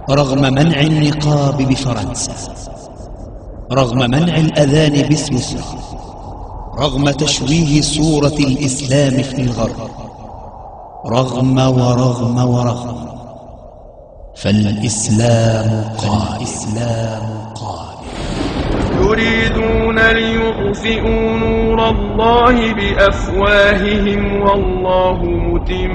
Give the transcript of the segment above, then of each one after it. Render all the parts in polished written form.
رغم منع النقاب بفرنسا، رغم منع الأذان بسويسرا، رغم تشويه صورة الإسلام في الغرب، رغم ورغم فالإسلام قائم. يريدون ليطفئوا نور الله بأفواههم والله متم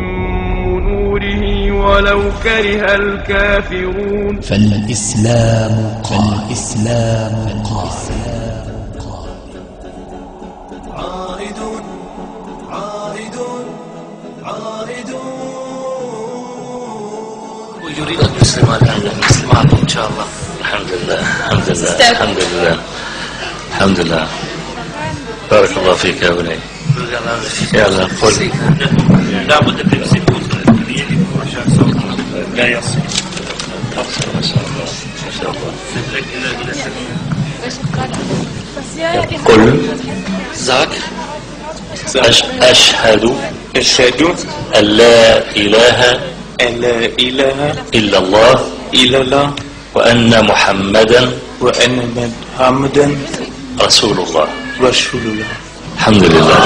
نوره ولو كره الكافرون. فالإسلام قائم. عائدون ويريد أن يسلم عليهم إن شاء الله. الحمد لله. بارك الله فيك يا بني. يلا قل. لا بد من السكوت عشان صوتنا لا يصل. ما شاء الله. قل زاك أشهد أن لا إله إلا الله وأن محمدا رسول الله. الحمد لله.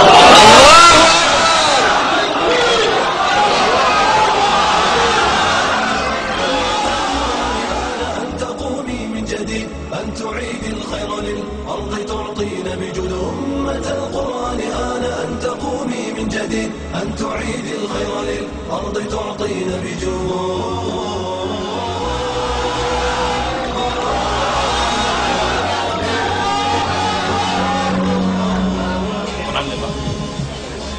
أن تقومي من جديد، أن تعيد الخير للأرض تعطين بجود أمة القرآن. أن تقومي من جديد، أن تعيد الخير للأرض تعطين بجود.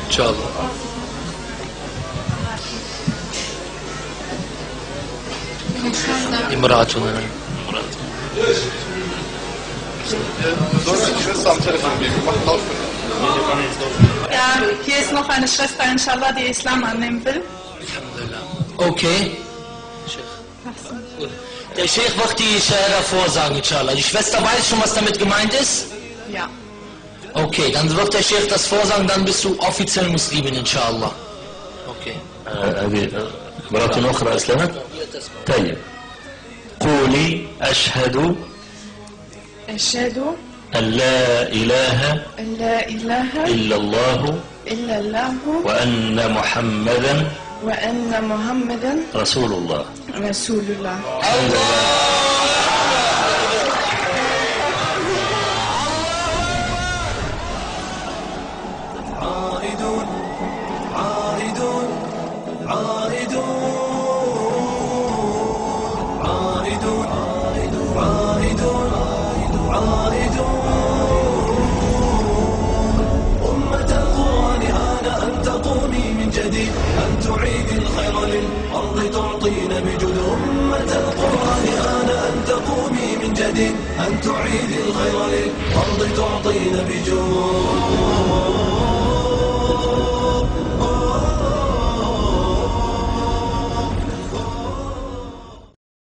إن شاء الله. امرأتنا Ja, hier ist noch eine Schwester, inshallah, die Islam annehmen will. Okay. Der Sheikh wird die Shahada vorsagen, inshallah. Die Schwester weiß schon, was damit gemeint ist? Ja. Okay, dann wird der Sheikh das vorsagen, dann bist du offiziell Muslimin, inshallah. Okay. هذه مرة أخرى أسلمت؟ طيب. قولي أشهد أن لا إله إلا الله وأن محمدا رسول الله. أن تعيد الخير للأرض تعطين بجود.